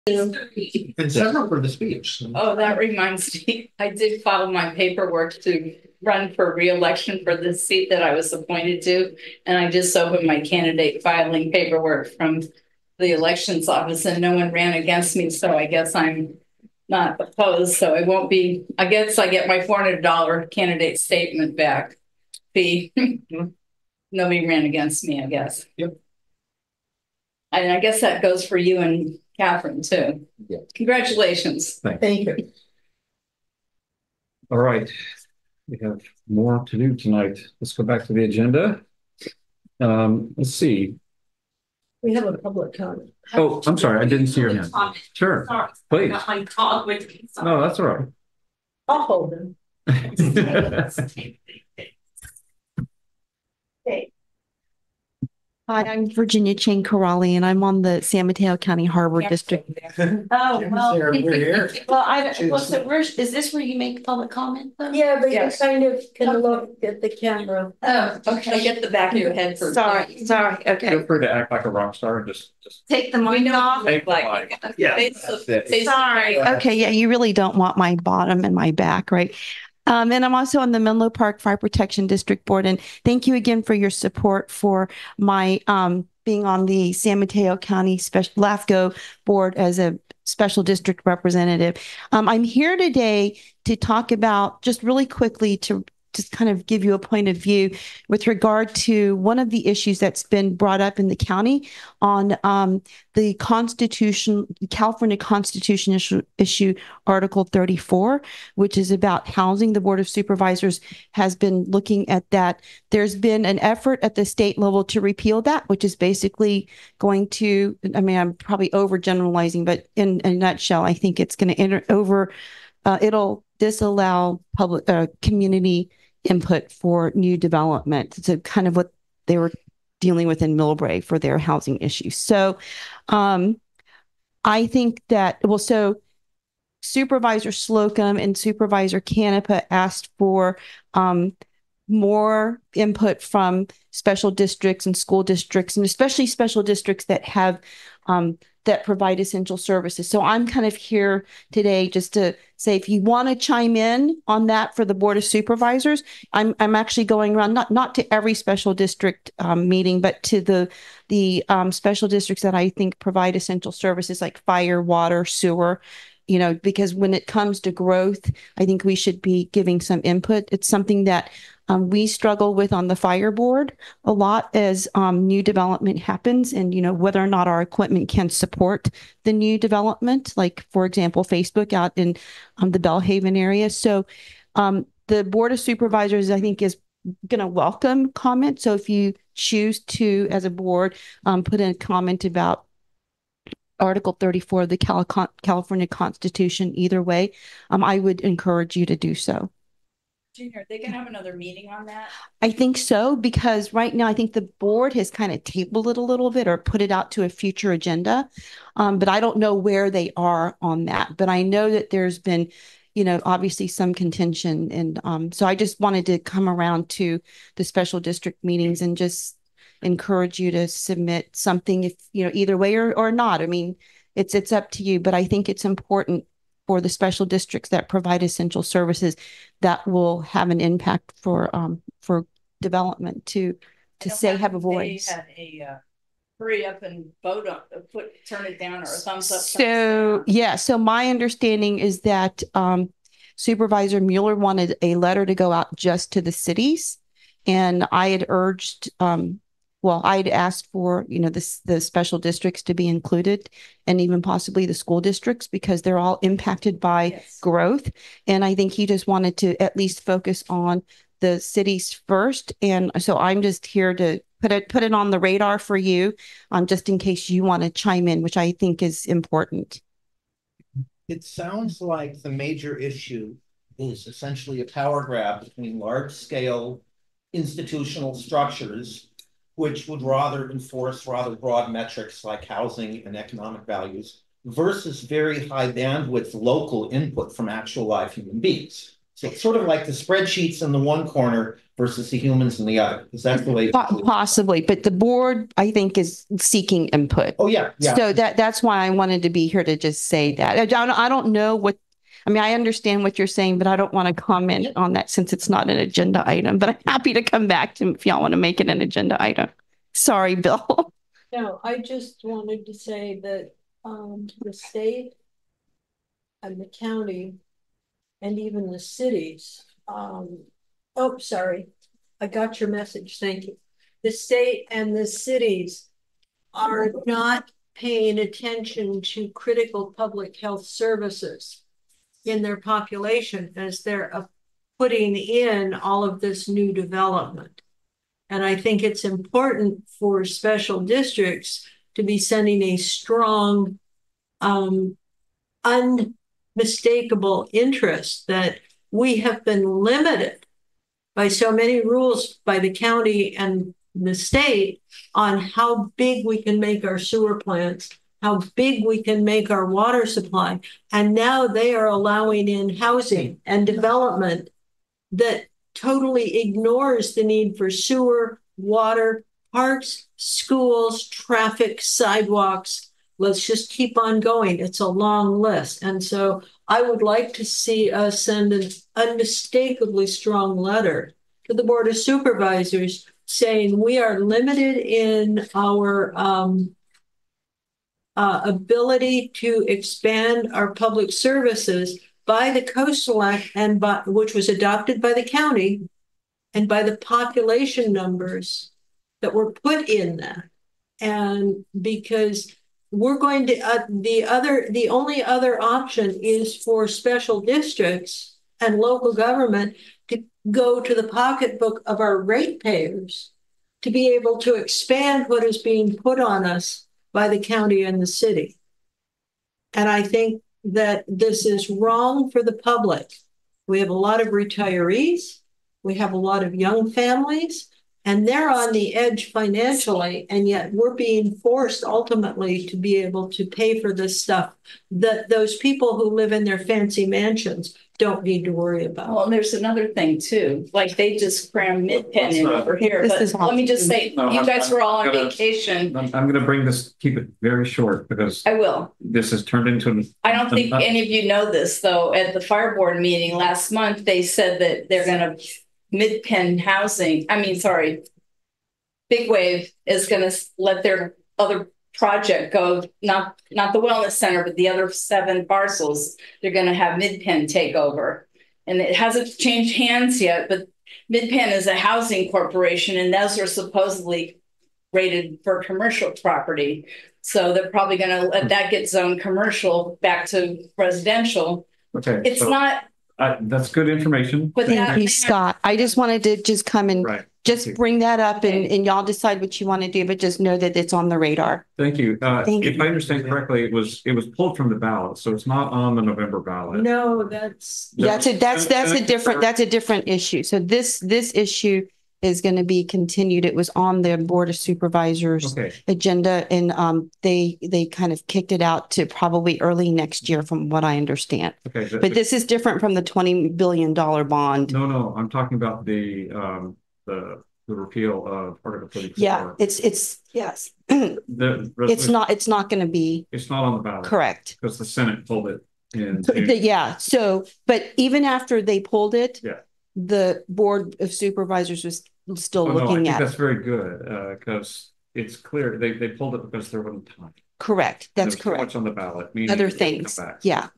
And several for the speech. Oh, that reminds me, I did file my paperwork to run for reelection for the seat that I was appointed to. And I just opened my candidate filing paperwork from the elections office and no one ran against me. So I guess I'm not opposed. So it won't be, I guess I get my $400 candidate statement back fee. Nobody ran against me, I guess. Yep. And I guess that goes for you and Catherine too. Yeah. Congratulations. Thank you. All right. We have more to do tonight. Let's go back to the agenda. Let's see. We have a public comment. Oh, I'm sorry. I didn't see your hand. Sure. Sorry. Please. Got my dog with me. Sorry. No, that's all right. I'll hold him. Okay. Hi, I'm Virginia Chang Corrali, and I'm on the San Mateo County Harbor District. Oh, well. We're here. Well, so is this where you make public comment though? Yeah, but Yes. you kind of can look at the camera. Oh, okay. I'll get the back of your head first. Sorry, okay. Feel free to act like a rock star and just Take the mic off. take the Like, mic. Yeah, that's it. Sorry. Okay, yeah, you really don't want my bottom and my back, right? And I'm also on the Menlo Park Fire Protection District Board. And thank you again for your support for my being on the San Mateo County Special LAFCO Board as a special district representative. I'm here today to talk about, just really quickly, to just kind of give you a point of view with regard to one of the issues that's been brought up in the county on the California Constitution issue Article 34, which is about housing. The Board of Supervisors has been looking at that. There's been an effort at the state level to repeal that, which is basically going to, I mean, I'm probably overgeneralizing, but in a nutshell, I think it's going to it'll disallow public community input for new development. It's kind of what they were dealing with in Millbrae for their housing issues. So I think that, well, so Supervisor Slocum and Supervisor Canepa asked for more input from special districts and school districts, and especially special districts that have that provide essential services. So I'm kind of here today just to say, if you want to chime in on that for the Board of Supervisors, I'm actually going around not to every special district meeting, but to the special districts that I think provide essential services like fire, water, sewer. You know, because when it comes to growth, I think we should be giving some input. It's something that we struggle with on the fire board a lot as new development happens, and, you know, whether or not our equipment can support the new development, like, for example, Facebook out in the Bellhaven area. So the Board of Supervisors, I think, is going to welcome comments. So if you choose to, as a board, put in a comment about Article 34 of the California Constitution, either way, I would encourage you to do so. Junior, are they going to have another meeting on that? I think so, because right now I think the board has kind of tabled it a little bit or put it out to a future agenda. But I don't know where they are on that. But I know that there's been, you know, obviously some contention. And so I just wanted to come around to the special district meetings and just encourage you to submit something, if, you know, either way or not. I mean, it's up to you, but I think it's important for the special districts that provide essential services that will have an impact for development to say have a voice. They had a hurry up and vote on turn it down or a thumbs up. So yeah, so my understanding is that Supervisor Mueller wanted a letter to go out just to the cities, and I had urged well, I'd asked for, you know, the special districts to be included, and even possibly the school districts, because they're all impacted by growth. And I think he just wanted to at least focus on the cities first. And so I'm just here to put it on the radar for you, just in case you want to chime in, which I think is important. It sounds like the major issue is essentially a power grab between large-scale institutional structures, which would rather enforce rather broad metrics like housing and economic values, versus very high bandwidth local input from actual live human beings. So it's sort of like the spreadsheets in the one corner versus the humans in the other, because that's the way. Possibly, but the board, I think, is seeking input. Oh, yeah, yeah. So that's why I wanted to be here to just say that. I don't know what, I mean, I understand what you're saying, but I don't want to comment on that since it's not an agenda item, but I'm happy to come back to if y'all want to make it an agenda item. Sorry, Bill. No, I just wanted to say that the state and the county and even the cities, oh, sorry, I got your message, thank you. The state and the cities are not paying attention to critical public health services in their population as they're putting in all of this new development. And I think it's important for special districts to be sending a strong, unmistakable interest that we have been limited by so many rules by the county and the state on how big we can make our sewer plants, how big we can make our water supply. And now they are allowing in housing and development that totally ignores the need for sewer, water, parks, schools, traffic, sidewalks. Let's just keep on going. It's a long list. And so I would like to see us send an unmistakably strong letter to the Board of Supervisors saying we are limited in our ability to expand our public services by the Coastal Act and which was adopted by the county and by the population numbers that were put in that. And because we're going to, the only other option is for special districts and local government to go to the pocketbook of our ratepayers to be able to expand what is being put on us by the county and the city. And I think that this is wrong for the public. We have a lot of retirees, we have a lot of young families, and they're on the edge financially, and yet we're being forced ultimately to be able to pay for this stuff that those people who live in their fancy mansions don't need to worry about. Well, and there's another thing too, like they just cram Mid-Penn in over here, but let me just say, you guys were all on vacation. I'm going to bring this, keep it very short because I will. This has turned into I don't think any of you know this though. At the fire board meeting last month, they said that they're going to Mid-Penn housing. Big Wave is going to let their other project go, not the wellness center, but the other 7 parcels. They're going to have Mid-Penn take over, and it hasn't changed hands yet. But Mid-Penn is a housing corporation, and those are supposedly rated for commercial property. So they're probably going to let that get zoned commercial back to residential. Okay, it's so not. That's good information. But Thank you, Scott. I just wanted to just come and just bring that up, and y'all decide what you want to do, but just know that it's on the radar. Thank you. If I understand correctly, it was pulled from the ballot, so it's not on the November ballot. No, that's a different issue. So this issue is going to be continued. It was on the Board of Supervisors agenda, and they kind of kicked it out to probably early next year, from what I understand. Okay, but this is different from the $20 billion bond. No, I'm talking about the repeal of Article 34. Yeah, it's yes. It's not going to be. It's not on the ballot. Correct. Because the Senate pulled it in. Yeah. So, but even after they pulled it, yeah, the Board of Supervisors was still looking at it. That's very good because it's clear they pulled it because there wasn't time. Correct. That's correct. Too much on the ballot. Other things. Yeah.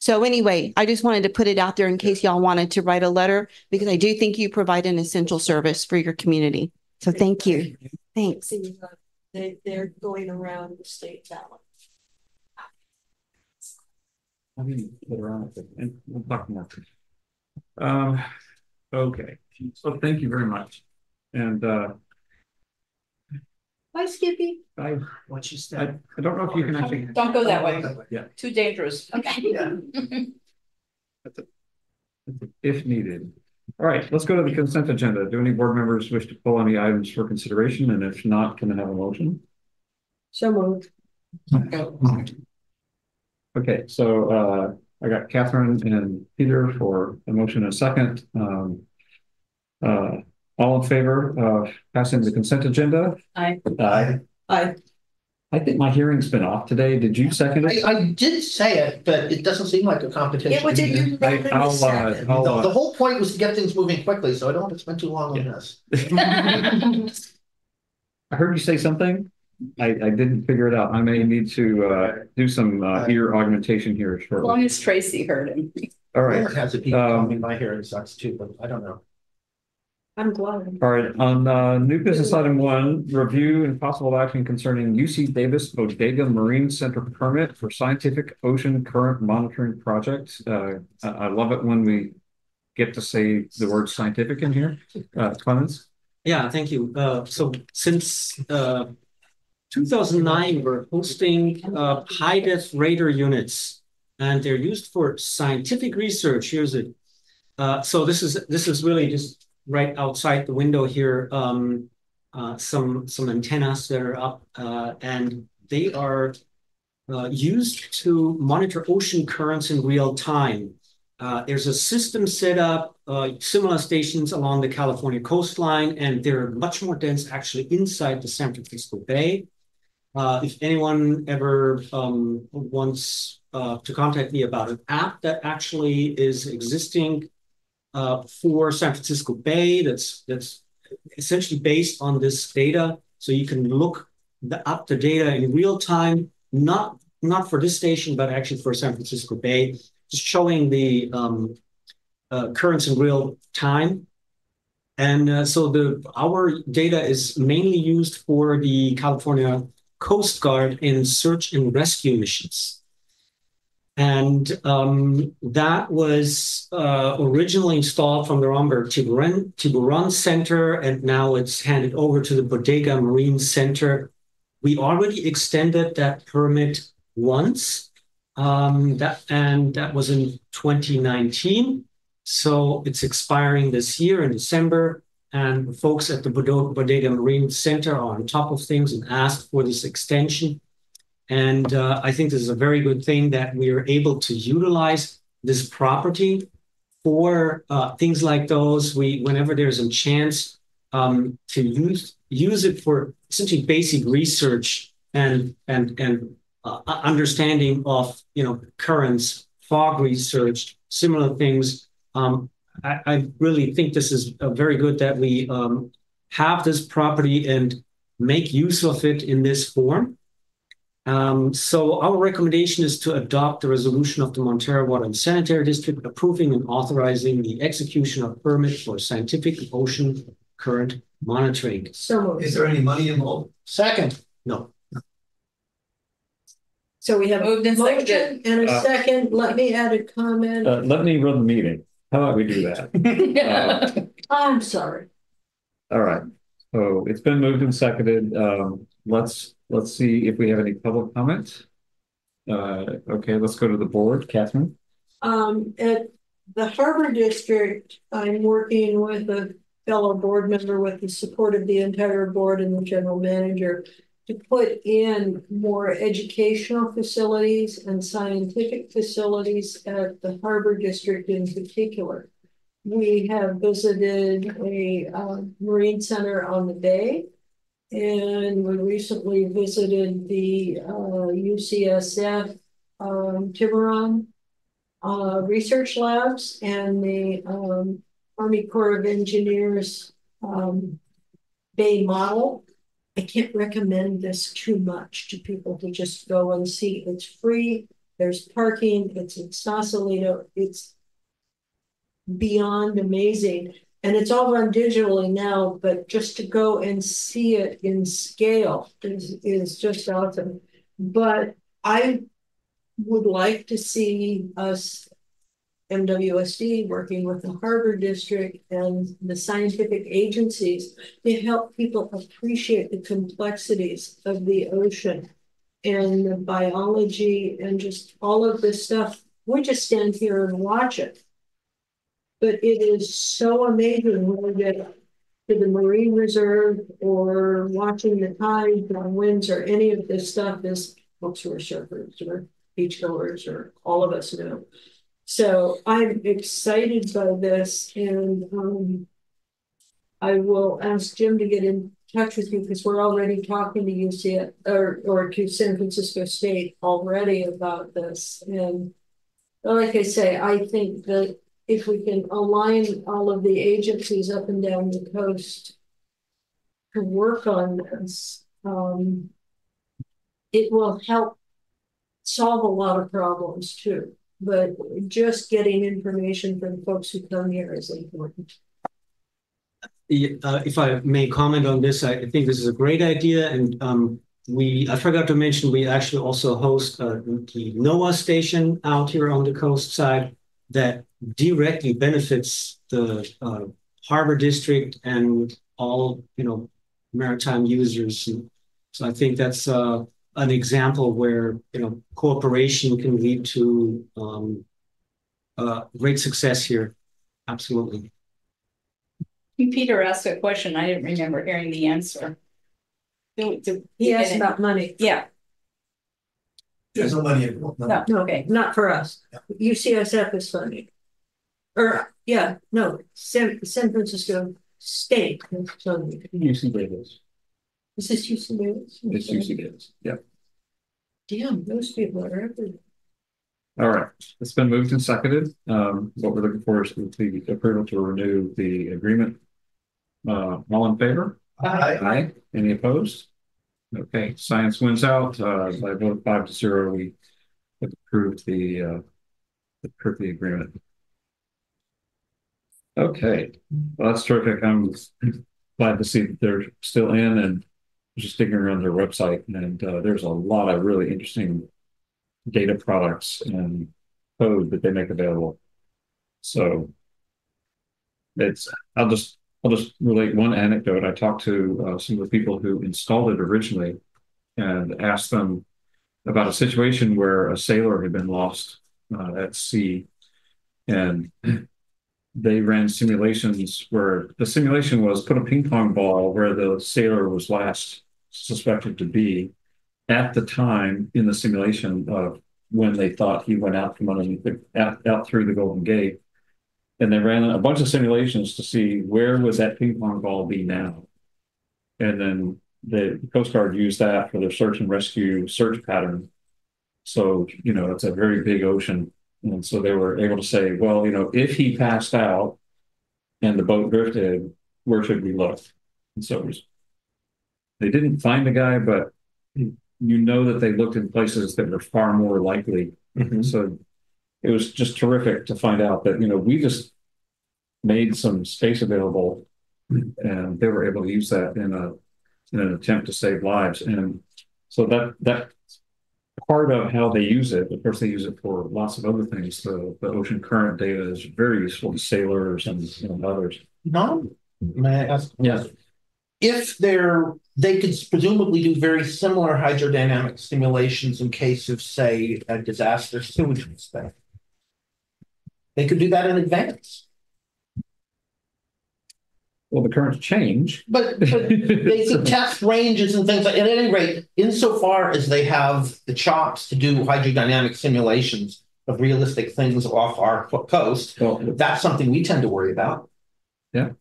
So anyway, I just wanted to put it out there in case y'all wanted to write a letter, because I do think you provide an essential service for your community. So thank you. Thanks. They're going around the state ballot. I mean, put around it, and we'll talk more. Okay. So thank you very much. And Bye, Skippy. Bye. What you said. I don't know if you can actually. Don't go that way. Yeah. Too dangerous. Okay. Yeah. If needed. All right, let's go to the consent agenda. Do any board members wish to pull any items for consideration? And if not, can I have a motion? So moved. Okay, so I got Catherine and Peter for a motion and a second. All in favor of passing the consent agenda? Aye. Aye. I I think my hearing's been off today. Did you second it? I did say it, but it doesn't seem like a competition. It was a you The whole point was to get things moving quickly, so I don't want to spend too long on this. I heard you say something. I didn't figure it out. I may need to do some ear augmentation here As shortly. long as Tracy heard him. All right. Rumor has it people tell me my hearing sucks too, but I don't know. I'm glad. All right, on new business item 1, review and possible action concerning UC Davis Bodega Marine Center permit for scientific ocean current monitoring project. I love it when we get to say the word scientific in here. Clemens? Yeah, thank you. So since 2009, we're hosting high-def radar units, and they're used for scientific research. Here's it. So this is really just right outside the window here, some antennas that are up, and they are used to monitor ocean currents in real time. There's a system set up, similar stations along the California coastline, and they're much more dense actually inside the San Francisco Bay. If anyone ever wants to contact me about an app that actually is existing for San Francisco Bay, that's essentially based on this data, so you can look up the data in real time, not for this station, but actually for San Francisco Bay, just showing the currents in real time. And so our data is mainly used for the California Coast Guard in search and rescue missions. And that was originally installed from the Romberg Tiburon Center, and now it's handed over to the Bodega Marine Center. We already extended that permit once, that was in 2019. So it's expiring this year in December, and folks at the Bodega Marine Center are on top of things and asked for this extension. And I think this is a very good thing that we are able to utilize this property for things like those. Whenever there's a chance to use it for essentially basic research and understanding of currents, fog research, similar things. I really think this is very good that we have this property and make use of it in this form. So our recommendation is to adopt the resolution of the Montara Water and Sanitary District approving and authorizing the execution of permit for scientific ocean current monitoring. So Is there any money involved? Second. No. So we have Moved and a motion seconded. and a second. Let me add a comment. Let me run the meeting. How about we do that? I'm sorry. All right. So it's been moved and seconded. Let's see if we have any public comments. Okay, let's go to the board. Catherine? At the Harbor District, I'm working with a fellow board member with the support of the entire board and the general manager to put in more educational facilities and scientific facilities at the Harbor District in particular. We have visited a marine center on the bay, and we recently visited the UCSF Tiburon research labs and the Army Corps of Engineers Bay model. I can't recommend this too much to people to just go and see. It's free. There's parking. It's in Sausalito. It's beyond amazing. And it's all run digitally now, but just to go and see it in scale is just awesome. But I would like to see us, MWSD, working with the Harbor District and the scientific agencies to help people appreciate the complexities of the ocean and the biology and just all of this stuff. We just stand here and watch it. But it is so amazing when we get to the Marine Reserve or watching the tides or winds or any of this stuff, as folks who are surfers or beachgoers or all of us know. So I'm excited by this, and I will ask Jim to get in touch with you because we're already talking to UC or to San Francisco State already about this. And like I say, I think that if we can align all of the agencies up and down the coast to work on this, it will help solve a lot of problems too. But just getting information from folks who come here is important. If I may comment on this, I think this is a great idea. And I forgot to mention, we actually also host the NOAA station out here on the coast side that directly benefits the harbor district and all, maritime users. And so I think that's an example where, cooperation can lead to great success here. Absolutely. Peter asked a question. I didn't remember hearing the answer. He asked about money. Yeah. There's no money. No. Okay, not for us. UCSF is funding. Or, San Francisco State is funding. UC Davis. Is this UC Davis? It's UC Davis. Yeah. Damn, those people are everywhere. All right. It's been moved and seconded. What we're looking for is the approval to renew the agreement. All in favor? Aye. Aye. Any opposed? Okay. Science wins out. By a vote of 5-0, we have approved the agreement. Okay. Well, that's terrific. I'm glad to see that they're still in and just digging around their website. And there's a lot of really interesting data products and code that they make available. So I'll just relate one anecdote. I talked to some of the people who installed it originally and asked them about a situation where a sailor had been lost at sea, and they ran simulations where the simulation was put a ping pong ball where the sailor was last suspected to be at the time in the simulation of when they thought he went out from underneath out through the Golden Gate. And they ran a bunch of simulations to see where was that ping pong ball be now. And then the Coast Guard used that for their search and rescue search pattern. So, it's a very big ocean. And so they were able to say, well, if he passed out and the boat drifted, where should we look? And so they didn't find the guy, but that they looked in places that were far more likely. Mm-hmm. So it was just terrific to find out that, we just made some space available and they were able to use that in an attempt to save lives. And so that part of how they use it, of course, they use it for lots of other things. The ocean current data is very useful to sailors and others. No, may I ask? Yes. If they could presumably do very similar hydrodynamic simulations in case of, say, a disaster sewage mistake. They could do that in advance. Well, the currents change. But they could test ranges and things like, at any rate, insofar as they have the chops to do hydrodynamic simulations of realistic things off our coast, that's something we tend to worry about. Yeah.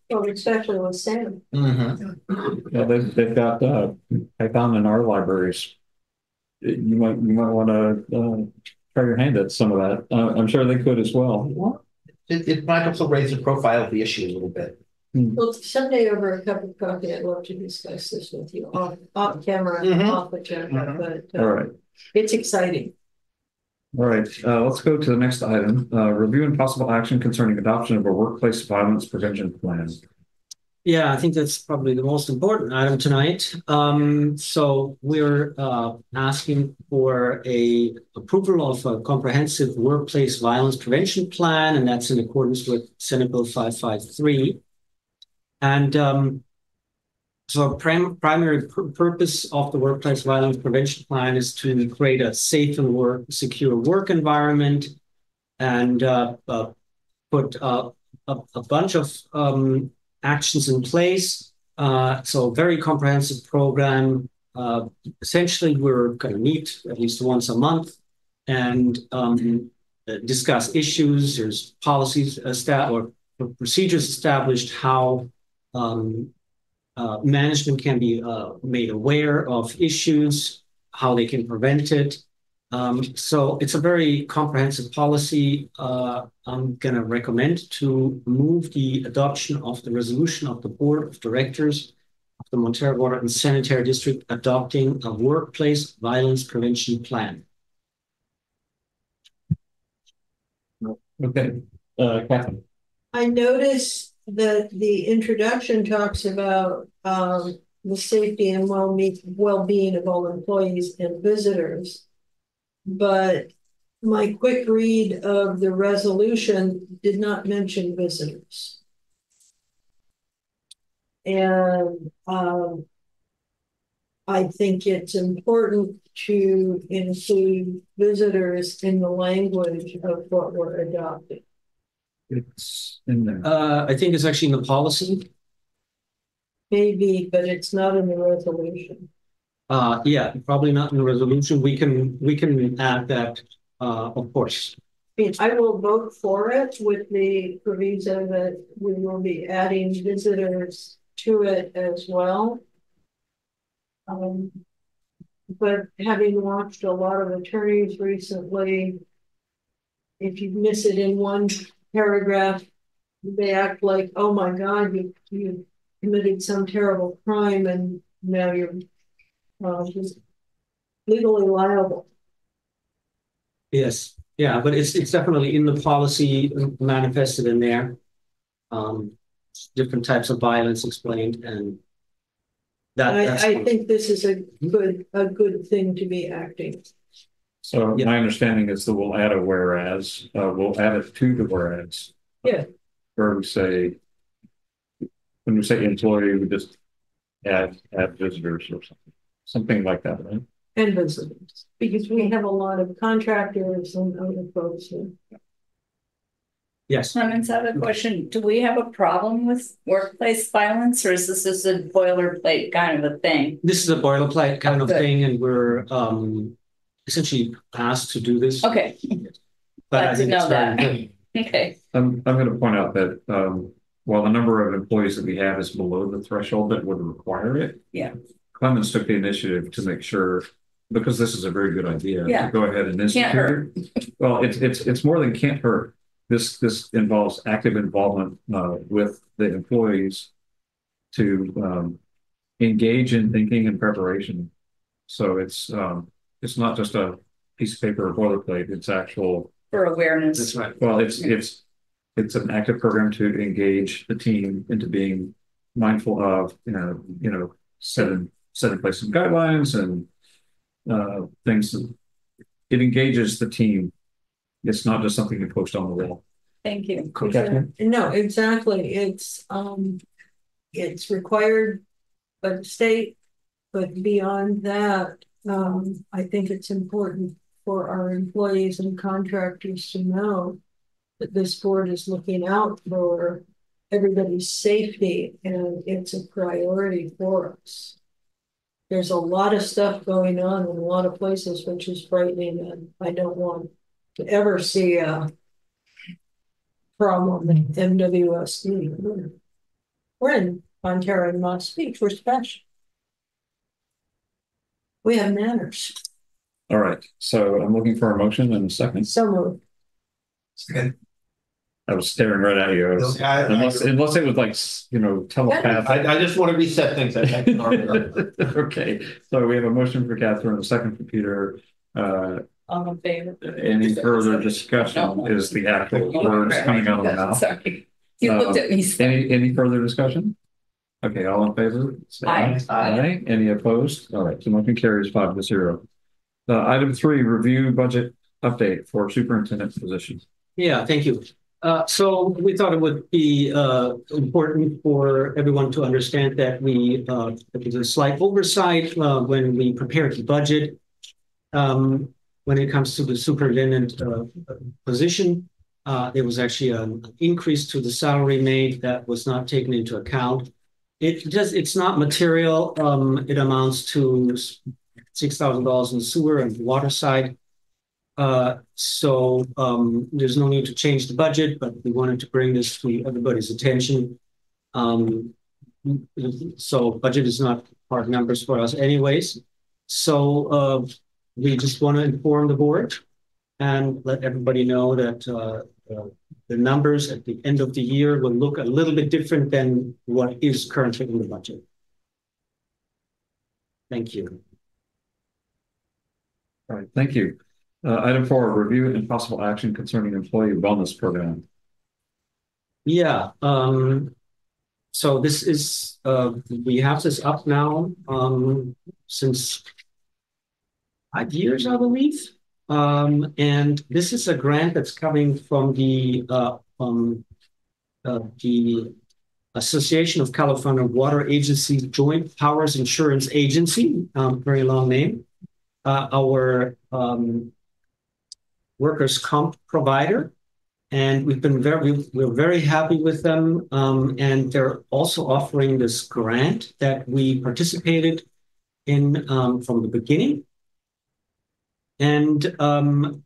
Well, especially with sand. Mm-hmm. Yeah, they've got Python in our libraries. You might want to try your hand at some of that. I'm sure they could as well. It might also raise the profile of the issue a little bit. Well, someday over a cup of coffee, I'd love to discuss this with you off camera, off the camera, but all right. It's exciting. All right, let's go to the next item. Review and possible action concerning adoption of a workplace violence prevention plan. Yeah, I think that's probably the most important item tonight. So we're asking for a approval of a comprehensive workplace violence prevention plan, and that's in accordance with Senate Bill 553. And so primary purpose of the workplace violence prevention plan is to create a safe and secure work environment and put a bunch of actions in place. So very comprehensive program. Essentially, we're going to meet at least once a month and discuss issues. There's policies or procedures established how management can be made aware of issues, how they can prevent it. So it's a very comprehensive policy. I'm going to recommend to move the adoption of the resolution of the Board of Directors of the Montara Water and Sanitary District adopting a workplace violence prevention plan. Okay, Catherine. I noticed that the introduction talks about the safety and well-being of all employees and visitors. But my quick read of the resolution did not mention visitors. And I think it's important to include visitors in the language of what we're adopting. It's in there. I think it's actually in the policy. Maybe, but it's not in the resolution. Yeah, probably not in the resolution. We can add that, of course. I mean, I will vote for it with the proviso that we will be adding visitors to it as well. But having watched a lot of attorneys recently, if you miss it in one paragraph, they act like, oh my God, you committed some terrible crime and now you're just legally liable. Yes, yeah, but it's definitely in the policy manifested in there. Different types of violence explained, and I think this is a good thing to be acting. So my understanding is that we'll add a whereas, we'll add it to the whereas. Yeah. Or when we say employee, we just add visitors or something like that, right? And visitors, because we have a lot of contractors and other folks here. Yes. Clemens, I have a question. Do we have a problem with workplace violence, or is this just a boilerplate kind of a thing? This is a boilerplate kind of thing, and we're essentially asked to do this. Okay. But I think it's very good. Okay. I'm going to point out that while the number of employees that we have is below the threshold that would require it, yeah, Clemens took the initiative to make sure, because this is a very good idea, to go ahead and institute it. Well, it's more than can't hurt. This involves active involvement with the employees to engage in thinking and preparation. So it's not just a piece of paper or boilerplate. It's actual for awareness. That's right. Well, it's an active program to engage the team into being mindful of set in place some guidelines and things. It engages the team. It's not just something you post on the wall. Thank you. No, exactly. It's required by the state, but beyond that, I think it's important for our employees and contractors to know that this board is looking out for everybody's safety, and it's a priority for us. There's a lot of stuff going on in a lot of places, which is frightening, and I don't want to ever see a problem with MWSD. We're in Montara and Moss Beach. We're special. We have manners. All right. So I'm looking for a motion in a second. So moved. Second. I was staring right at you. Unless it was like, telepathic. I just want to reset things. Okay. So we have a motion for Catherine, a second for Peter. All in favor. Any further discussion is the actual words coming out of the mouth. Sorry. You looked at me. Any further discussion? Okay, all in favor? Say Aye. Aye. Any opposed? All right, so motion carries 5-0. Item 3, review budget update for superintendent position. Yeah, thank you. So we thought it would be important for everyone to understand that there was a slight oversight when we prepared the budget. When it comes to the superintendent position, there was actually an increase to the salary made that was not taken into account. It's not material. It amounts to $6,000 in sewer and water side. There's no need to change the budget, but we wanted to bring this to everybody's attention. So budget is not hard numbers for us anyways. So we just want to inform the board and let everybody know that the numbers at the end of the year will look a little bit different than what is currently in the budget. Thank you. All right, thank you. Item 4, review and possible action concerning employee wellness program. Yeah, so this is, we have this up now since 5 years, I believe. And this is a grant that's coming from the Association of California Water Agency Joint Powers Insurance Agency, very long name. Our workers' comp provider. And we're very happy with them. And they're also offering this grant that we participated in from the beginning. And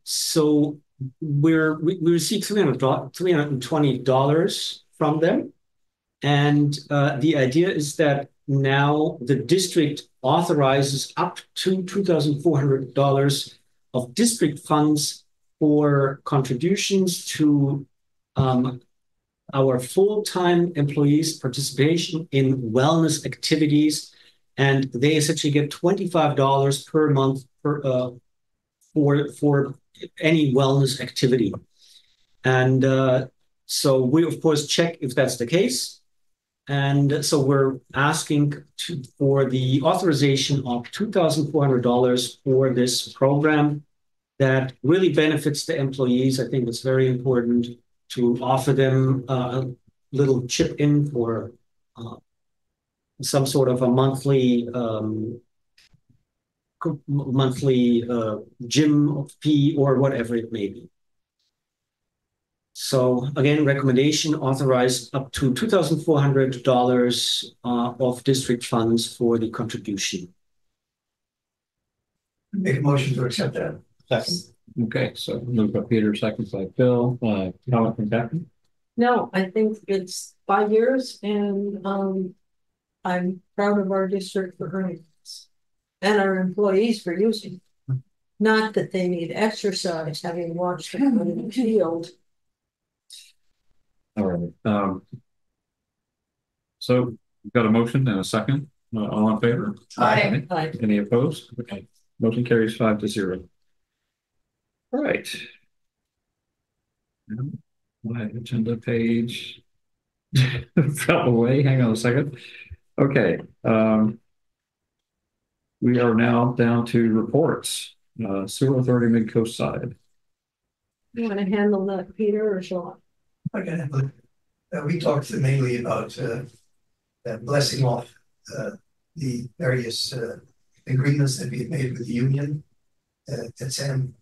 so we received $320 from them. And the idea is that now the district authorizes up to $2,400 of district funds for contributions to our full-time employees' participation in wellness activities. And they essentially get $25 per month for any wellness activity. And so we, of course, check if that's the case. And so we're asking for the authorization of $2,400 for this program that really benefits the employees. I think it's very important to offer them a little chip in for some sort of a monthly gym fee or whatever it may be. So again, recommendation, authorize up to $2,400 of district funds for the contribution. Make a motion to accept that. Second. Okay, so moved by Peter, second by Bill. Comment from Kathy? No, I think it's 5 years, and I'm proud of our district for earning this and our employees for using it. Not that they need exercise, having watched them in the field. All right. So we've got a motion and a second. All in favor? Aye. Any opposed? Okay. Motion carries 5-0. All right. My agenda page fell away. Hang on a second. Okay. We are now down to reports. Sewer Authority Mid-Coast side. You want to handle that, Peter, or Sean? Okay, we talked mainly about blessing off the various agreements that we made with the union. At SAM,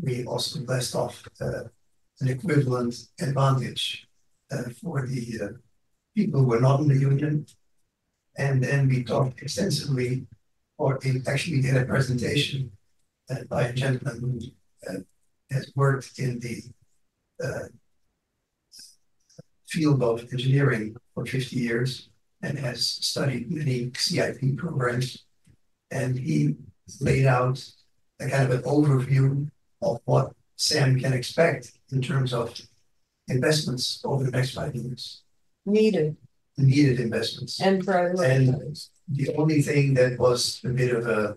we also blessed off an equivalent advantage for the people who were not in the union. And then we talked extensively, or actually did a presentation by a gentleman who has worked in the field of engineering for 50 years and has studied many CIP programs. And he laid out a kind of an overview of what SAM can expect in terms of investments over the next 5 years. Needed Investments. and prioritized. And the only thing that was a bit of a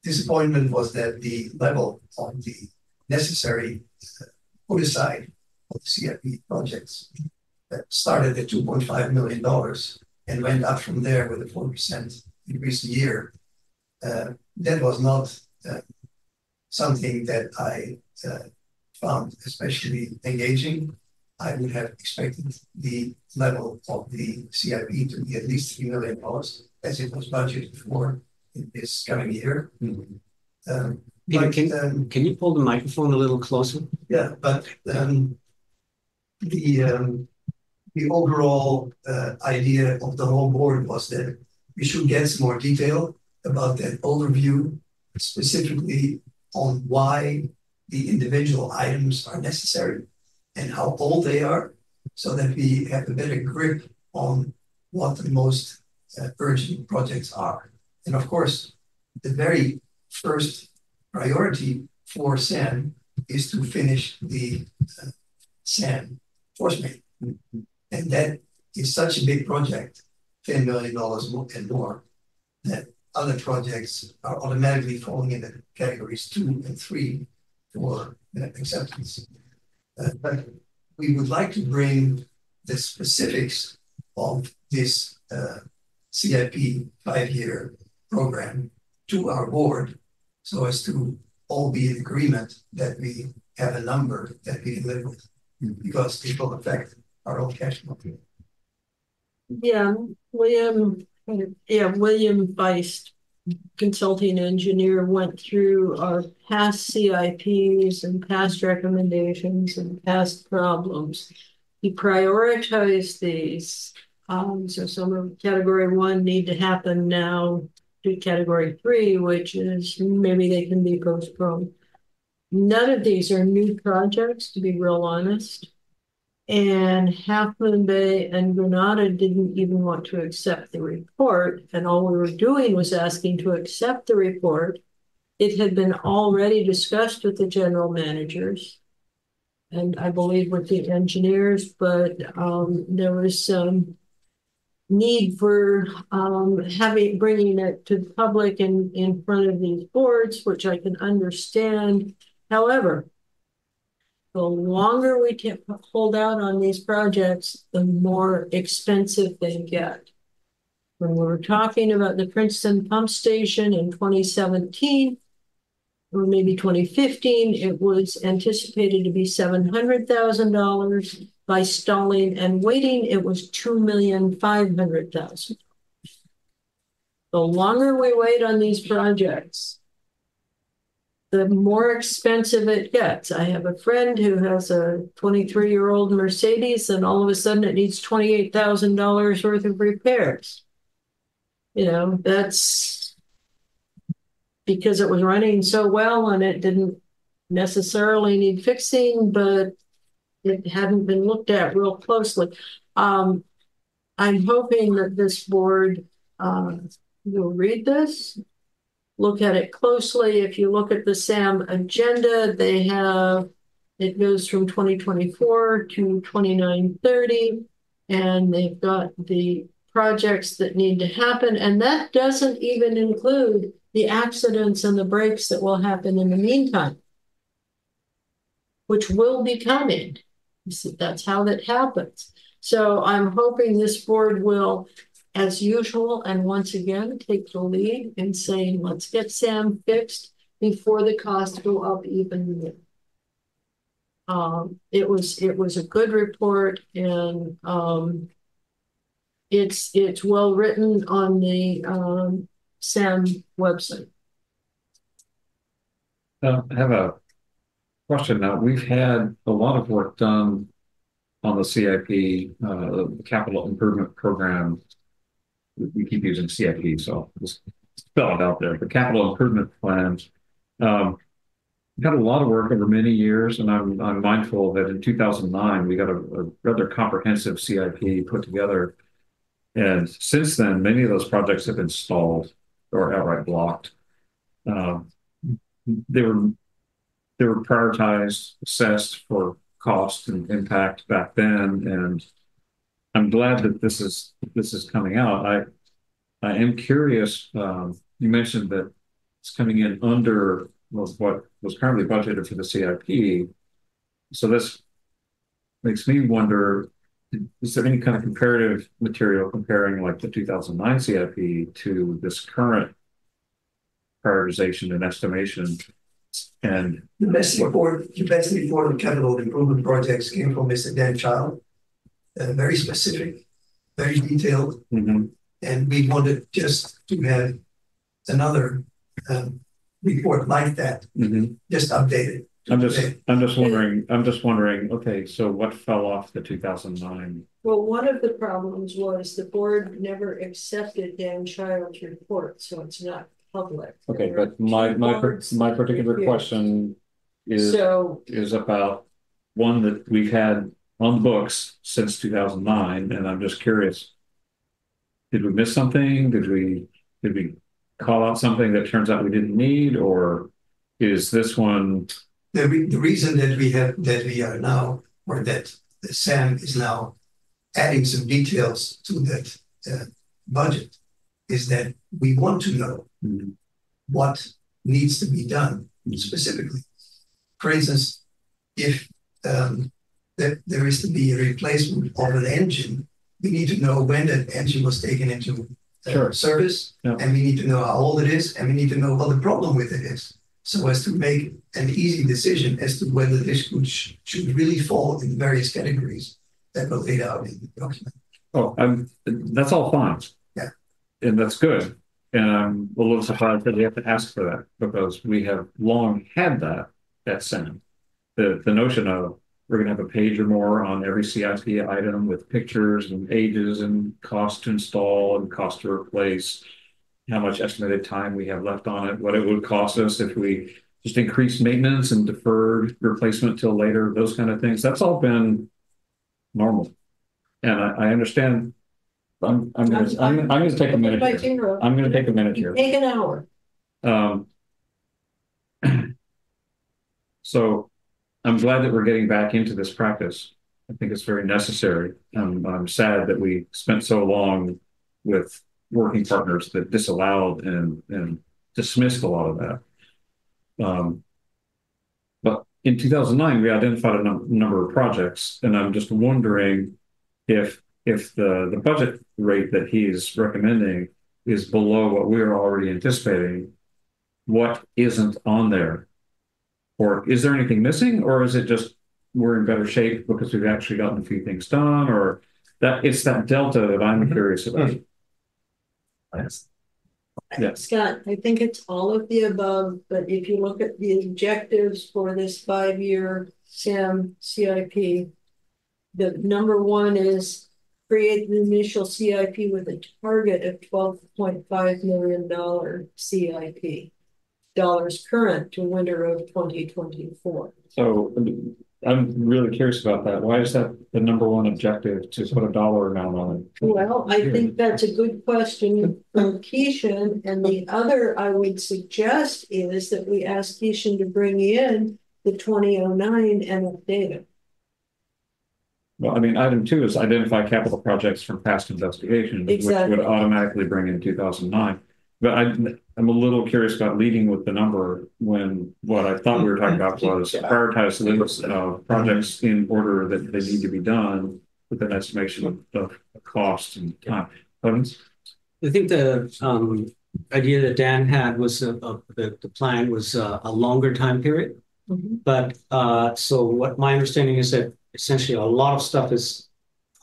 disappointment was that the level of the necessary put aside of the CIP projects that started at $2.5 million and went up from there with a 4% increase a year. That was not something that I found especially engaging. I would have expected the level of the CIP to be at least $3 million as it was budgeted for in this coming year. Peter, can you pull the microphone a little closer? Yeah, but the overall idea of the whole board was that we should get some more detail about that overview, specifically on why the individual items are necessary and how old they are, so that we have a better grip on what the most urgent projects are. And of course, the very first priority for SAM is to finish the SAM force main. And that is such a big project, $10 million and more, that other projects are automatically falling into categories 2 and 3 for acceptance. But we would like to bring the specifics of this CIP 5-year program to our board, so as to all be in agreement that we have a number that we can live with, because it will affect our own cash flow. Yeah, William Feist, consulting engineer, went through our past CIPs and past recommendations and past problems. He prioritized these. So some of category 1 need to happen now to category 3, which is maybe they can be postponed. None of these are new projects, to be real honest. And Half Moon Bay and Granada didn't even want to accept the report. And all we were doing was asking to accept the report. It had been already discussed with the general managers and I believe with the engineers, but there was some need for bringing it to the public and in front of these boards, which I can understand. However, the longer we can hold out on these projects, the more expensive they get. When we were talking about the Princeton pump station in 2017, or maybe 2015, it was anticipated to be $700,000. By stalling and waiting, it was $2,500,000. The longer we wait on these projects, the more expensive it gets. I have a friend who has a 23-year-old Mercedes, and all of a sudden it needs $28,000 worth of repairs. You know, that's because it was running so well and it didn't necessarily need fixing, but it hadn't been looked at real closely. I'm hoping that this board will read this, look at it closely. If you look at the SAM agenda, it goes from 2024 to 2930, and they've got the projects that need to happen. And that doesn't even include the accidents and the breaks that will happen in the meantime, which will be coming. That's how that happens. So I'm hoping this board will, as usual, and once again, take the lead in saying, let's get SAM fixed before the costs go up even more. It was a good report, and it's well written on the SAM website. I have a question now. We've had a lot of work done on the CIP, the Capital Improvement Program. We keep using CIP, so just spell it out there. The Capital Improvement Plans. We've had a lot of work over many years, and I'm mindful that in 2009 we got a rather comprehensive CIP put together, and since then many of those projects have been stalled or outright blocked. They were prioritized, assessed for cost and impact back then, and I'm glad that this is coming out. I am curious. You mentioned that it's coming in under what was currently budgeted for the CIP. So this makes me wonder: is there any kind of comparative material comparing like the 2009 CIP to this current prioritization and estimation? And the best report on capital improvement projects came from Mr. Dan Child, very specific, very detailed, and we wanted just to have another report like that, just updated. I'm just wondering. Okay, so what fell off the 2009? Well, one of the problems was the board never accepted Dan Child's report, so it's not public. Okay, but my particular question is about one that we've had on the books since 2009, and I'm just curious, did we miss something? Did we call out something that turns out we didn't need, or is this one? The reason that we are now, or that Sam is now adding some details to that budget, is that we want to know what needs to be done specifically. For instance, if there is to be a replacement of an engine, we need to know when that engine was taken into service, and we need to know how old it is, and we need to know what the problem with it is, so as to make an easy decision as to whether this should really fall in the various categories that were laid out in the document. Oh, that's all fine. Yeah. And that's good. And I'm a little surprised that we have to ask for that, because we have long had that at Sam. The notion of we're going to have a page or more on every CIP item with pictures and ages and cost to install and cost to replace, how much estimated time we have left on it, what it would cost us if we just increased maintenance and deferred replacement till later, those kind of things. That's all been normal. And I understand. I'm going to take a minute here. I'm going to take a minute here. Take an hour. So I'm glad that we're getting back into this practice. I think it's very necessary. I'm sad that we spent so long with working partners that disallowed and dismissed a lot of that. But in 2009, we identified a number of projects, and I'm just wondering if the budget rate that he's recommending is below what we're already anticipating, what isn't on there? Or is there anything missing, or is it just we're in better shape because we've actually gotten a few things done, or that it's that delta that I'm curious about? Yes. Scott, I think it's all of the above, but if you look at the objectives for this 5-year SAM CIP, the number one is create the initial CIP with a target of $12.5 million CIP. Dollars current to winter of 2024. So I'm really curious about that. Why is that the number one objective, to put a dollar amount on it? Well, I think that's a good question from Keishan. And the other I would suggest is that we ask Keishan to bring in the 2009 and update it. Well, I mean, item 2 is identify capital projects from past investigations, exactly, which would automatically bring in 2009. But I'm a little curious about leading with the number when what I thought we were talking about was prioritize the list of projects in order that they need to be done with an estimation of cost and time. Clemens? I think the idea that Dan had was the plan was a longer time period. But so what my understanding is that essentially a lot of stuff is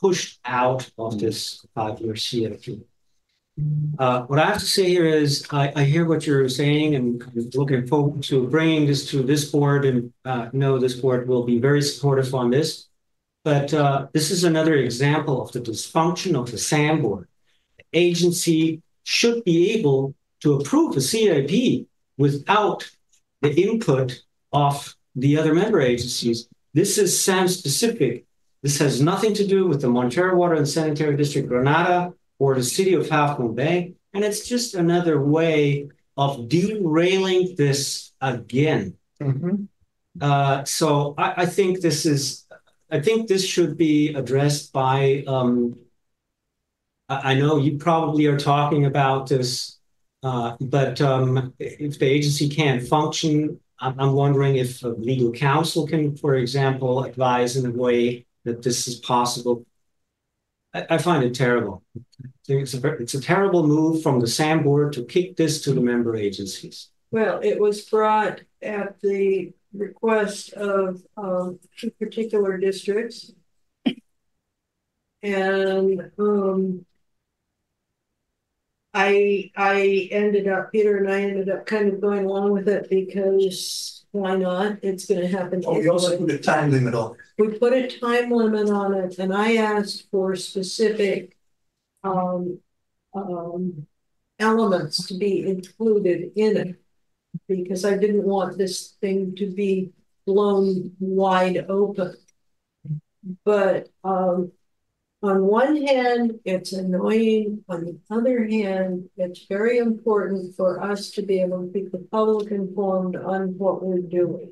pushed out of this 5-year CFP. What I have to say here is I hear what you're saying, and I'm looking forward to bringing this to this board, and know this board will be very supportive on this. But this is another example of the dysfunction of the SAM board. The agency should be able to approve a CIP without the input of the other member agencies. This is SAM specific. This has nothing to do with the Montara Water and Sanitary District Granada or the city of Half Moon Bay. And it's just another way of derailing this again. So I think this should be addressed by, I know you probably are talking about this, but if the agency can't function, I'm wondering if legal counsel can, for example, advise in a way that this is possible. I find it terrible. It's a terrible move from the SAM board to kick this to the member agencies. Well, it was brought at the request of 2 particular districts. And Peter and I ended up kind of going along with it because why not? It's going to happen. Oh, we also put a time limit on it. We put a time limit on it, and I asked for specific elements to be included in it because I didn't want this thing to be blown wide open. But on one hand, it's annoying. On the other hand, it's very important for us to be able to keep the public informed on what we're doing.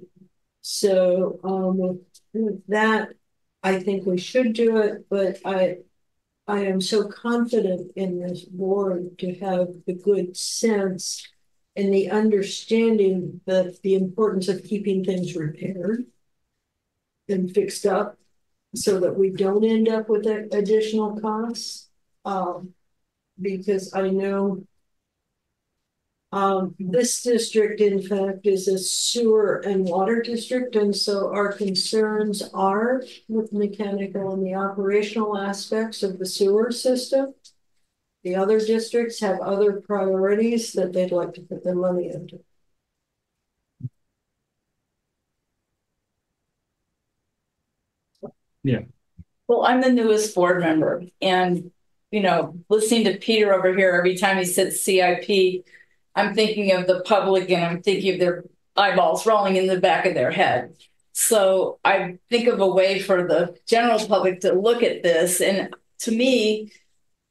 So with that, I think we should do it, but I am so confident in this board to have the good sense and the understanding that the importance of keeping things repaired and fixed up so that we don't end up with additional costs. Because I know this district, in fact, is a sewer and water district. And so our concerns are with mechanical and the operational aspects of the sewer system. The other districts have other priorities that they'd like to put their money into. Yeah. Well, I'm the newest board member, and listening to Peter over here every time he says CIP, I'm thinking of the public and I'm thinking of their eyeballs rolling in the back of their head. So I think of a way for the general public to look at this, and to me,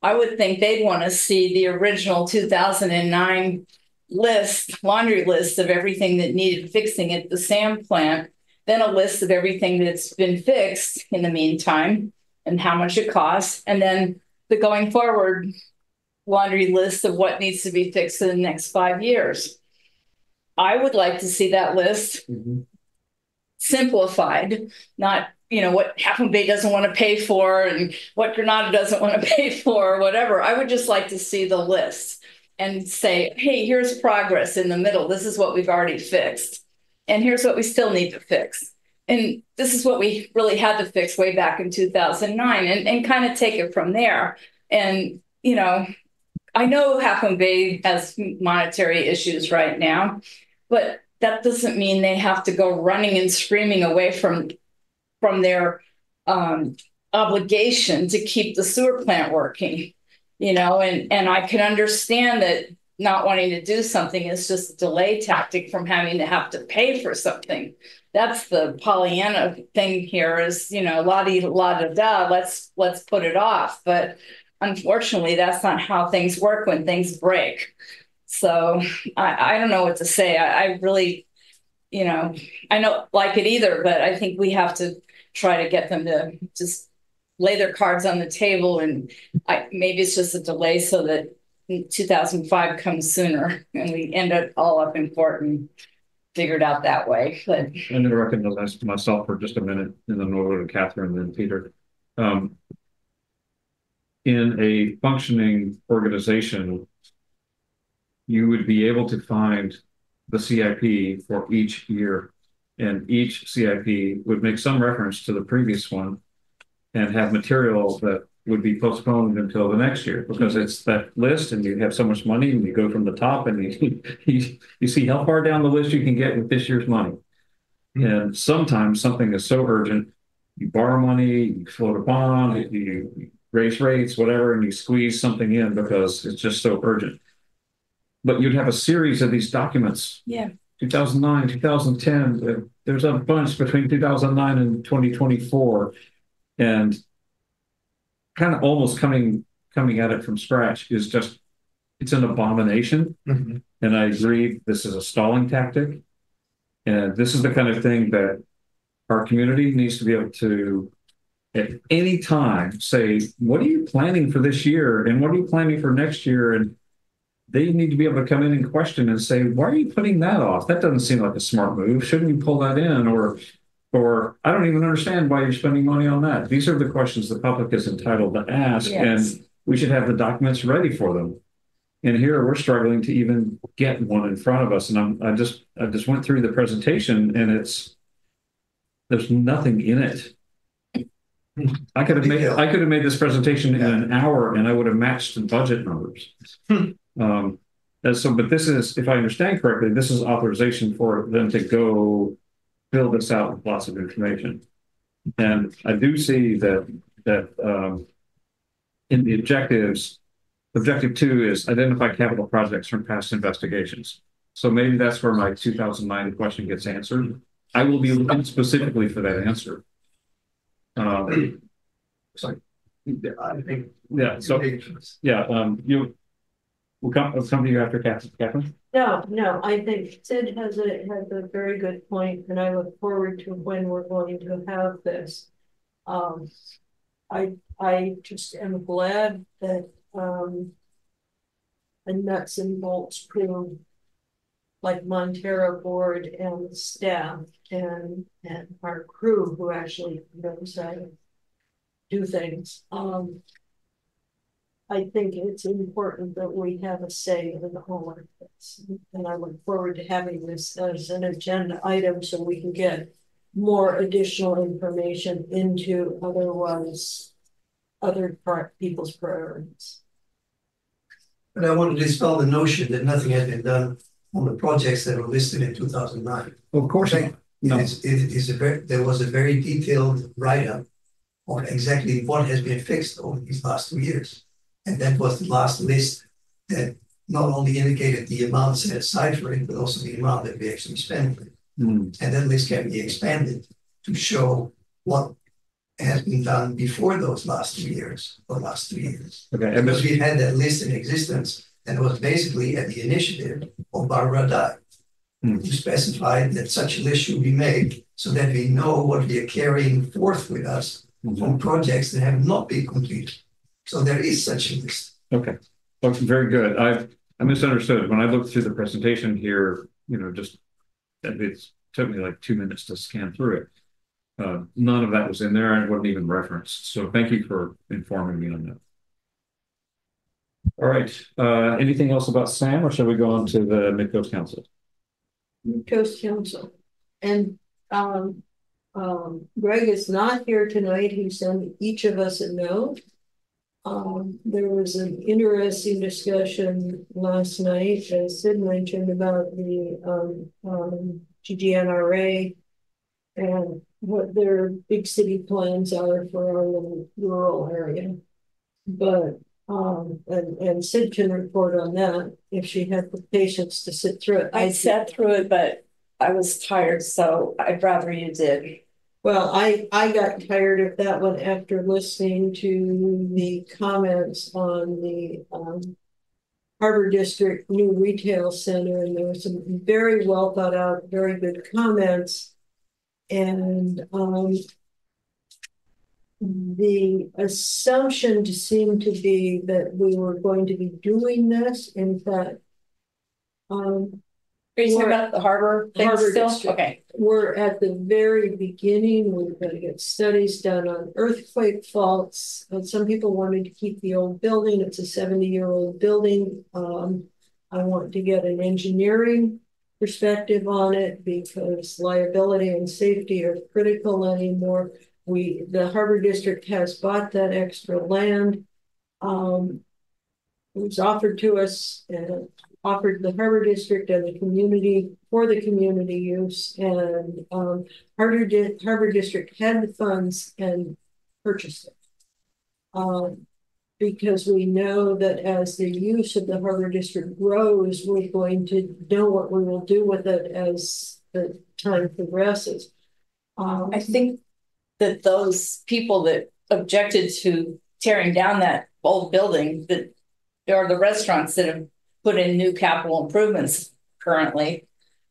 I would think they'd want to see the original 2009 laundry list of everything that needed fixing at the sand plant, then a list of everything that's been fixed in the meantime and how much it costs, and then the going forward laundry list of what needs to be fixed in the next 5 years. I would like to see that list simplified, not what Half Moon Bay doesn't want to pay for and what Granada doesn't want to pay for or whatever. I would just like to see the list and say, hey, here's progress in the middle. This is what we've already fixed. And here's what we still need to fix. And this is what we really had to fix way back in 2009 and kind of take it from there. And, I know Half Moon Bay has monetary issues right now, but that doesn't mean they have to go running and screaming away from their obligation to keep the sewer plant working, and I can understand that not wanting to do something is just a delay tactic from having to have to pay for something. That's the Pollyanna thing here is, la-di-la-da-da, let's put it off. But unfortunately, that's not how things work when things break. So I don't know what to say. I really, I don't like it either, but I think we have to try to get them to just lay their cards on the table. And maybe it's just a delay so that 2005 comes sooner and we end up all up in court and figured out that way. But I'm going to recognize myself for just a minute and then over to Catherine and then Peter. In a functioning organization, you would be able to find the CIP for each year, and each CIP would make some reference to the previous one and have material that would be postponed until the next year because it's that list and you have so much money and you go from the top and you see how far down the list you can get with this year's money. And sometimes something is so urgent, you borrow money, you float a bond, you raise rates, whatever, and you squeeze something in because it's just so urgent. But you'd have a series of these documents. Yeah. 2009, 2010, there's a bunch between 2009 and 2024. And kind of almost coming at it from scratch is just, it's an abomination. And I agree, this is a stalling tactic. And this is the kind of thing that our community needs to be able to, at any time, say, what are you planning for this year? And what are you planning for next year? And they need to be able to come in and question and say, why are you putting that off? That doesn't seem like a smart move. Shouldn't you pull that in? Or I don't even understand why you're spending money on that. These are the questions the public is entitled to ask, yes. And we should have the documents ready for them. And here we're struggling to even get one in front of us. And I just went through the presentation, and there's nothing in it. I could have made this presentation in an hour, and I would have matched the budget numbers. But this is, if I understand correctly, this is authorization for them to go fill this out with lots of information. And I do see that in the objectives, objective 2 is identify capital projects from past investigations. So maybe that's where my 2009 question gets answered. I will be looking specifically for that answer. Sorry. I think. Yeah. So yeah. We'll come to you after Catherine. No, I think Sid has a very good point, and I look forward to when we're going to have this. I just am glad that a nuts and bolts crew like Montara board and staff and our crew who actually knows how to do things. I think it's important that we have a say in all of this. And I look forward to having this as an agenda item so we can get more additional information into other people's priorities. But I want to dispel the notion that nothing has been done on the projects that were listed in 2009. Of course not. No. There was a very detailed write-up on exactly what has been fixed over these last 2 years. And that was the last list that not only indicated the amount set aside for it, but also the amount that we actually spent. And that list can be expanded to show what has been done before those last 2 years or last 3 years. Okay. Because we've had that list in existence, and it was basically at the initiative of Barbara Dye, who specified that such a list should be made so that we know what we are carrying forth with us from projects that have not been completed. So there is such a list. Okay. Well, very good. I misunderstood. When I looked through the presentation here, just it took me like 2 minutes to scan through it. None of that was in there and it wasn't even referenced. So thank you for informing me on that. All right. Anything else about SAM, or shall we go on to the Mid-Coast Council? Mid-Coast Council. And Greg is not here tonight. He sent each of us a note. There was an interesting discussion last night, as Sid mentioned, about the GGNRA and what their big city plans are for our little rural area. But and Sid can report on that if she had the patience to sit through it. I sat through it, but I was tired, so I'd rather you did. Well, I got tired of that one after listening to the comments on the Harbor District new retail center, and there were some very well thought out, very good comments. And the assumption seemed to be that we were going to be doing this. In fact, are you talking about the harbor thing still? District. Okay. We're at the very beginning. We're going to get studies done on earthquake faults. And some people wanted to keep the old building. It's a 70-year-old building. I want to get an engineering perspective on it because liability and safety are critical anymore. The Harbor District has bought that extra land. It was offered to us and offered the Harbor District and the community for the community use, and Harbor District had the funds and purchased it. Because we know that as the use of the Harbor District grows, we're going to know what we will do with it as the time progresses. I think that those people that objected to tearing down that old building, that there are the restaurants that have put in new capital improvements currently.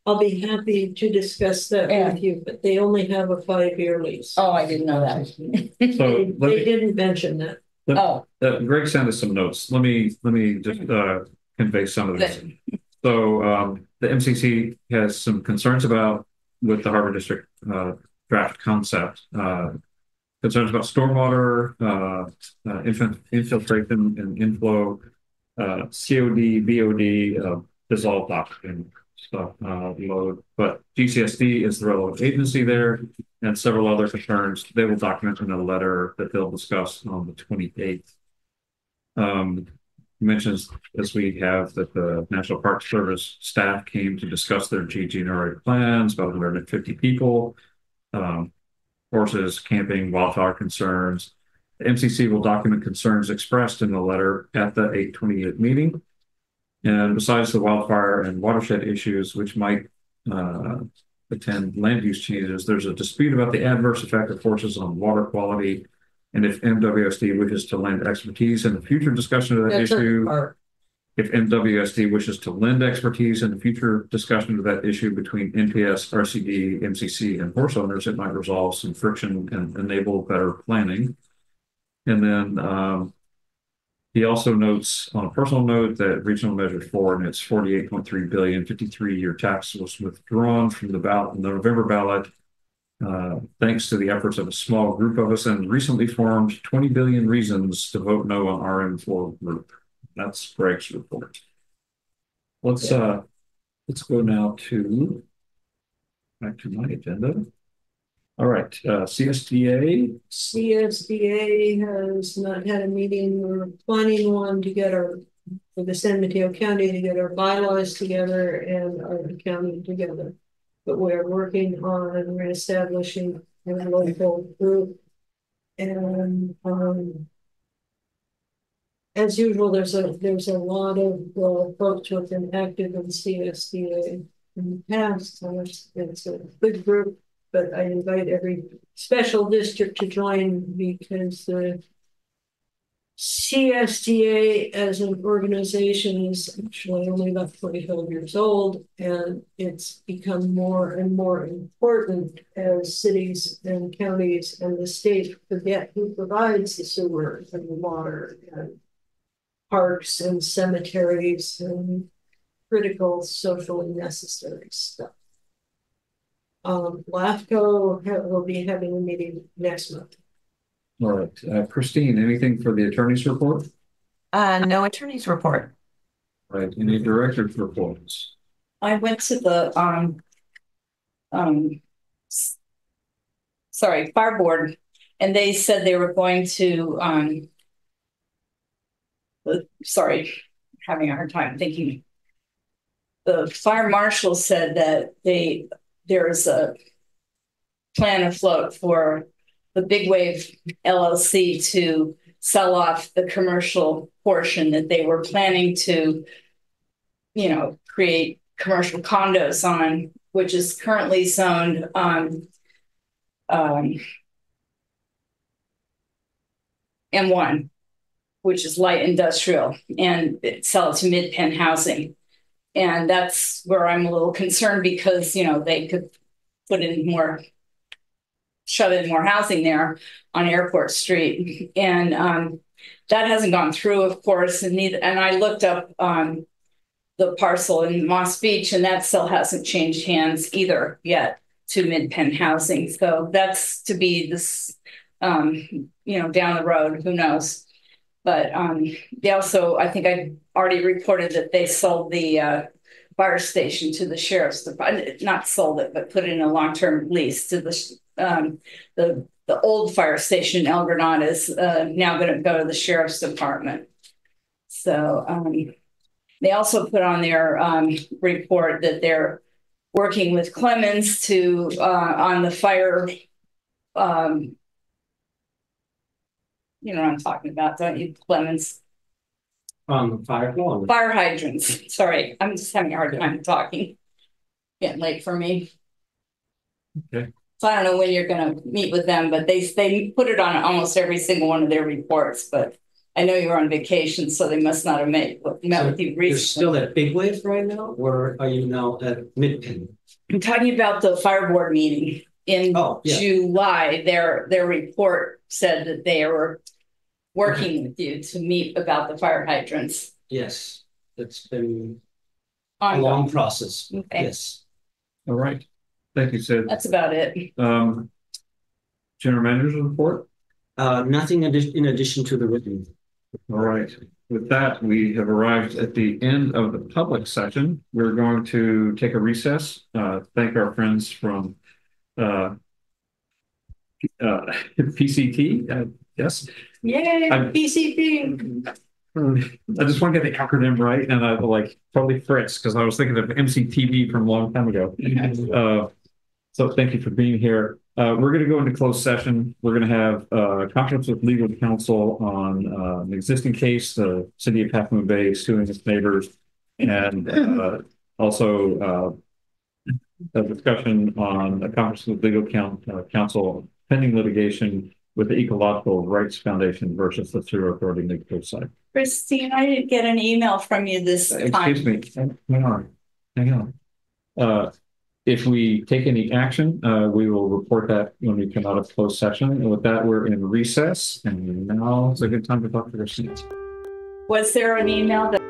I'll be happy to discuss that with you, but they only have a 5-year lease. Oh, I didn't know that. So they didn't mention that. Greg sent us some notes. Let me just convey some of this. So the MCC has some concerns with the Harbor District draft concept. Concerns about stormwater, infiltration and inflow, COD, BOD, dissolved oxygen stuff, load. But GCSD is the relevant agency there, and several other concerns they will document in a letter that they'll discuss on the 28th. Mentions, as we have, that the National Park Service staff came to discuss their GGNRA plans, about 150 people, horses, camping, wildfire concerns. The MCC will document concerns expressed in the letter at the 8/28 meeting. And besides the wildfire and watershed issues, which might attend land use changes. There's a dispute about the adverse effect of forces on water quality, and if MWSD wishes to lend expertise in the future discussion of that That's issue. our- If MWSD wishes to lend expertise in the future discussion of that issue between NPS, RCD, MCC, and horse owners, it might resolve some friction and enable better planning. And then he also notes on a personal note that Regional Measure 4 and its 48.3 billion 53-year tax was withdrawn from the November ballot thanks to the efforts of a small group of us and recently formed 20 billion reasons to vote no on RM4 group. That's Greg's report. Let's go now to back to my agenda. All right, CSDA. CSDA has not had a meeting. We're planning one to get for the San Mateo County to get our bylaws together and our county together. But we're working on reestablishing a local group. And as usual, there's a lot of folks who have been active in CSDA in the past. So it's a good group, but I invite every special district to join because the CSDA as an organization is actually only about 25 years old, and it's become more and more important as cities and counties and the state forget who provides the sewer and the water and parks and cemeteries and critical socially necessary stuff. LAFCO will be having a meeting next month. All right, Christine, anything for the attorney's report? No attorney's report. Right, any director's reports? I went to the fire board, and they said they were going to having a hard time thinking. The fire marshal said that there's a plan afloat for the Big Wave LLC to sell off the commercial portion that they were planning to, create commercial condos on, which is currently zoned M1, which is light industrial, and sell it to mid-pen housing. And that's where I'm a little concerned because, they could shove in more housing there on Airport Street. And that hasn't gone through, of course. And I looked up the parcel in Moss Beach, and that still hasn't changed hands either yet to mid-pen housing. So that's to be this, down the road, who knows? But they also, I think I already reported that they sold the fire station to the sheriff's department, not sold it, but put it in a long-term lease to the old fire station in El Granada is now going to go to the sheriff's department. So they also put on their report that they're working with Clemens to on the fire. You know what I'm talking about, don't you, Clemens? Fire hydrants. Sorry, I'm just having a hard time talking. Getting late for me. Okay. So I don't know when you're going to meet with them, but they put it on almost every single one of their reports. But I know you're on vacation, so they must not have met with you recently. You're still at Big Wave right now, or are you now at Mid-Pen? I'm talking about the fire board meeting in July. Their report said that they were working with you to meet about the fire hydrants. Yes, it's been a long process. Okay. Yes. All right. Thank you, Sid. That's about it. General manager's report? Nothing in addition to the written. All right. With that, we have arrived at the end of the public session. We're going to take a recess. Thank our friends from PCT. Yes. Yay, PCP. I just want to get the acronym right, and I totally fritzed because I was thinking of MCTV from a long time ago. So thank you for being here. We're going to go into closed session. We're going to have a conference with legal counsel on an existing case, the city of Half Moon Bay suing its neighbors, and also a discussion on a conference with legal counsel pending litigation with the Ecological Rights Foundation versus the Sewer Authority Legal side. Christine, I didn't get an email from you this time. Excuse me, hang on. If we take any action, we will report that when we come out of closed session. And with that, we're in recess, and now is a good time to talk to Christine. Was there an email that